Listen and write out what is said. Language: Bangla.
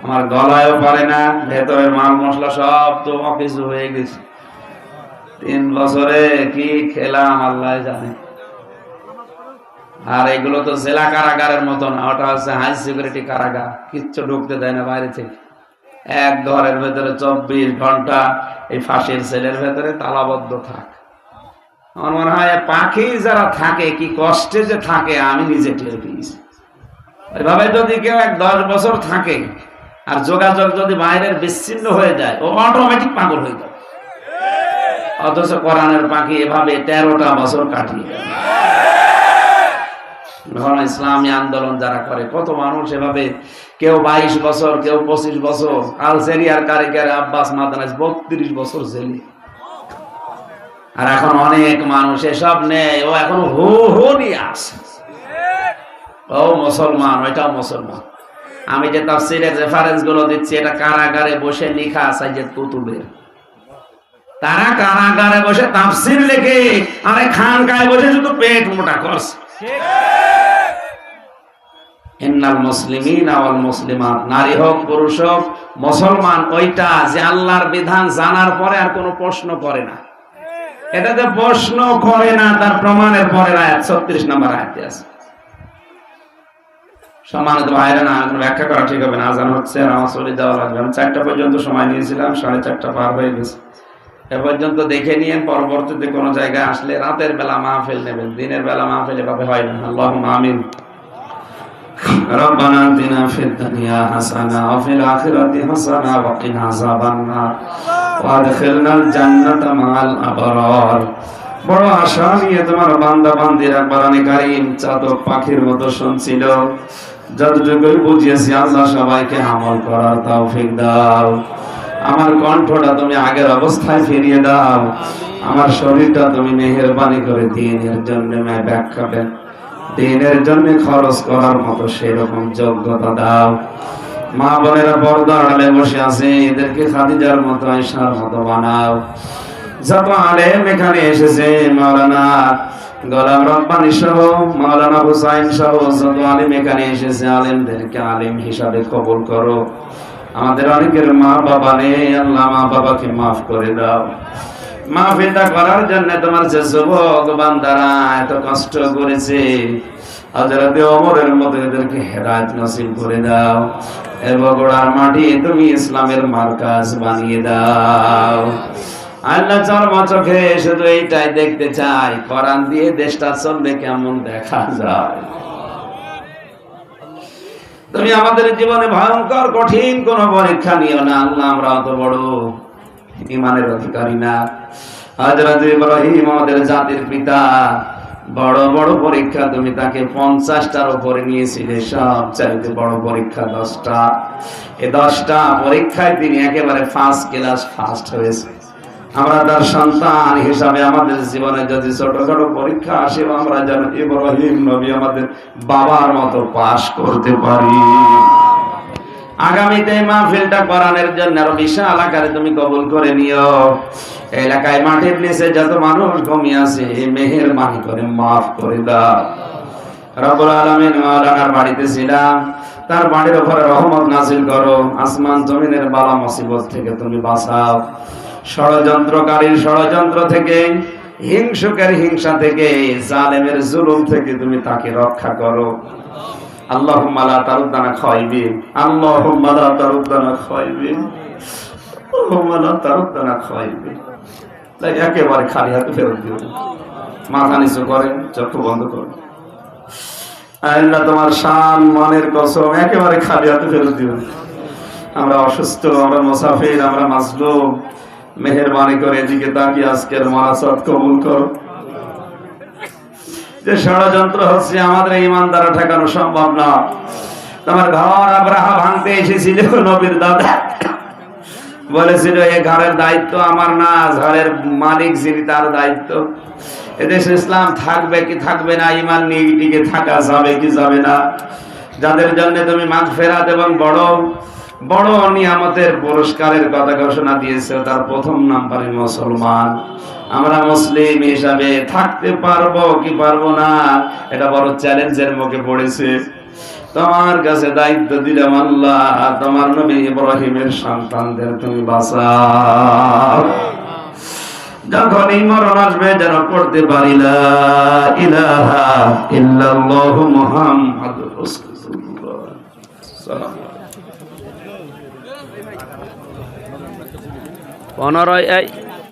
আমার গলায়ও পারে না, ভেতরের মাল মশলা সব তো অকিছু হয়ে গেছে। 3 বছরে কি খেলাম আল্লাহ জানে। আর এগুলো তো জেলা কারাগারের মতো না, ওটা হচ্ছে হাই সিকিউরিটি কারাগার, কিচ্ছু ঢুকতে দেয় না বাইরে থেকে। এক ঘরের ভেতরে 24 ঘন্টা এই ফাঁসির সেলের ভেতরে তালাবদ্ধ থাক। আমার মনে হয় পাখি যারা থাকে কি কষ্টে যে থাকে আমি নিজে টের পেয়েছি। এভাবে যদি কেউ 10 বছর থাকে আর যোগাযোগ যদি বাইরের বিচ্ছিন্ন হয়ে যায়, ও অটোমেটিক পাগল হয়ে যাবে। অথচ কোরআনের পাখি এভাবে 13টা বছর কাটিয়ে দেয়। ইসলামী আন্দোলন যারা করে, কত মানুষ এভাবে, কেউ 22 বছর, কেউ 25 বছর। আলজেরিয়ার কারিগর আব্বাস মাদানাস 32 বছর জেলে। আর এখন অনেক মানুষ এসব নেই, ও এখন হু হু নিয়ে আসে, ও মুসলমান, ওইটাও মুসলমান। আমি যে তাফসীরের রেফারেন্স গুলো দিচ্ছি, এটা কারাগারে বসে লিখা সাইয়েদ কুতুবের। তারা কারাগারে বসে তাফসীর লেখে, আরে খানকায় বসে শুধু পেট মোটা করছে। ইন্নাল মুসলিমিনা ওয়াল মুসলিমাত, নারী হোক পুরুষ হোক, মুসলমান ওইটা যে আল্লাহর বিধান জানার পরে আর কোনো প্রশ্ন করে না। এটা যে প্রশ্ন করে না তার প্রমাণের পরের আয়াত 36 নম্বর আয়াতে আছে। সম্মানিত ভাইরা, না ব্যাখ্যা করা ঠিক হবে না, আজান হচ্ছে আর আমার চলে যাওয়া লাগবে। আমি 4টা পর্যন্ত সময় নিয়েছিলাম, 4:30 পার হয়ে গেছে। এ পর্যন্ত দেখে নিয়ে পরবর্তীতে কোনো জায়গায় আসলে রাতের বেলা মাহফিল নেবেন, দিনের বেলা মাহফিল এভাবে হয় না। আল্লাহুম্মা আমিন। রব্বানা আতিনা ফিদ দুনিয়া হাসানা ওয়া ফিল আখিরাতি হাসানা ওয়া কিনা আযাবান নার ওয়া আদখিলনাল জান্নাতা মাআল আবরার। বড় আশা নিয়ে তোমার বান্দা বান্দিরা কোরআনে কারীম চাতক পাখির মতো শুনছিল, যতটুকু বুঝিয়েছি আল্লাহ সবাইকে আমল করার তৌফিক দাও। আমার কণ্ঠটা তুমি আগের অবস্থায় ফিরিয়ে দাও, আমার শরীরটা তুমি মেহেরবানি করে দ্বীনের জন্য ব্যাখ্যা দেন, দ্বীনের জন্য খরচ করার মতো সেরকম যোগ্যতা দাও। মা বোনেরা পর্দার আড়ালে বসে আছে, এদেরকে খাদিজার মতো আয়েশার মতো বানাও। যত আলেম এখানে এসেছে, মাওলানা গোলাম রব্বানী সহ, মাওলানা হুসাইন সহ যত আলেম এখানে এসেছে, আলেমদেরকে আলেম হিসাবে কবুল করো। আমাদের অনেকের মা বাবা নেই, আল্লাহ মা বাবাকে মাফ করে দাও। মাহফিলটা করার জন্য তোমার যে যুবক বান্দারা এত কষ্ট করেছে, হযরত ওমরের মতো এদেরকে হেদায়েত নসিব করে দাও। এই বগুড়ার মাটি তুমি ইসলামের মার্কাজ বানিয়ে দাও। আল্লাহ চর্ম চোখে শুধু এইটাই দেখতে চাই, কোরআন দিয়ে দেশটা চলবে কেমন দেখা যায়। তুমি আমাদের জীবনে ভয়ঙ্কর কঠিন কোন পরীক্ষা নিও না আল্লাহ, আমরা অত বড় ঈমানের অধিকারী না। হযরত ইব্রাহিম আমাদের জাতির পিতা, বড় বড় পরীক্ষা তুমি তাকে 50টার উপরে নিয়েছিলে, সবচাইতে বড় পরীক্ষা 10টা। এই 10টা পরীক্ষায় তিনি একেবারে ফার্স্ট ক্লাস ফার্স্ট হয়েছে। আমরা তার সন্তান হিসাবে আমাদের জীবনে যদি ছোট ছোট পরীক্ষা আসে, আমরা যেন ইব্রাহিম নবী আমাদের বাবার মতো পাশ করতে পারি। আগামীতে মাহফিলটা কোরআনের জন্য আরো বিশাল আকারে তুমি কবুল করে নিও। এলাকায় মাটির নিচে যত মানুষ ঘুমিয়ে আছে, মেহেরবানি করে মাফ করে দাও। রব্বুল আলামিন মাওলানার বাড়িতে ছিলাম, তার বাড়ির উপরে রহমত নাযিল করো। আসমান জমিনের বালা মুসিবত থেকে তুমি বাঁচাও। ষড়যন্ত্রকারীর ষড়যন্ত্র থেকে, হিংসুকের হিংসা থেকে, জালেমের জুলুম থেকে তুমি তাকে রক্ষা করো। আল্লাহুম্মা লা তারুদ্দানা খায়বিন, আল্লাহুম্মা লা তারুদ্দানা খায়বিন, আল্লাহুম্মা লা তারুদ্দানা খায়বিন। তাই একেবারে খালি হাতে ফেরত দিও। মাথা নিচু করেন, চোখ বন্ধ করুন। আল্লাহ তোমার শান মনের কসম, একেবারে খালি হাতে ফেরত দিও। আমরা অসুস্থ, আমরা মুসাফির, আমরা মাজলুম, মেহেরবানি করে এদিকে তাকিয়ে আজকের মানাসাত কবুল করো। যে ষড়যন্ত্র হচ্ছে আমাদের ঈমান দ্বারা ঠেকানো সম্ভব না। তোমার ঘর আব্রাহা ভাঙতে এসেছিল, নবীর দাদা বলেছিল এই ঘরের দায়িত্ব আমার না, ঘরের মালিক যিনি তার দায়িত্ব। এদেশে ইসলাম থাকবে কি থাকবে না, ঈমান নিয়ে টিকে থাকা যাবে কি যাবে না। যাদের জন্য তুমি মাগফিরাত এবং বড় বড় নিয়ামতের পুরস্কারের কথা ঘোষণা দিয়েছে, তার প্রথম নাম্বারে মুসলমান। আমরা মুসলিম হিসাবে থাকতে পারবো কি পারবো না, এটা বড় চ্যালেঞ্জের মুখে পড়েছে। তোমার কাছে দায়িত্ব দিলাম আল্লাহ, তোমার নবী ইব্রাহিমের সন্তানদের তুমি বাঁচাও। যখন এই মরণ আসবে যেন পড়তে পারি লা ইলাহা ইল্লাল্লাহু মুহাম্মাদুর রাসূলুল্লাহ। সালাম 15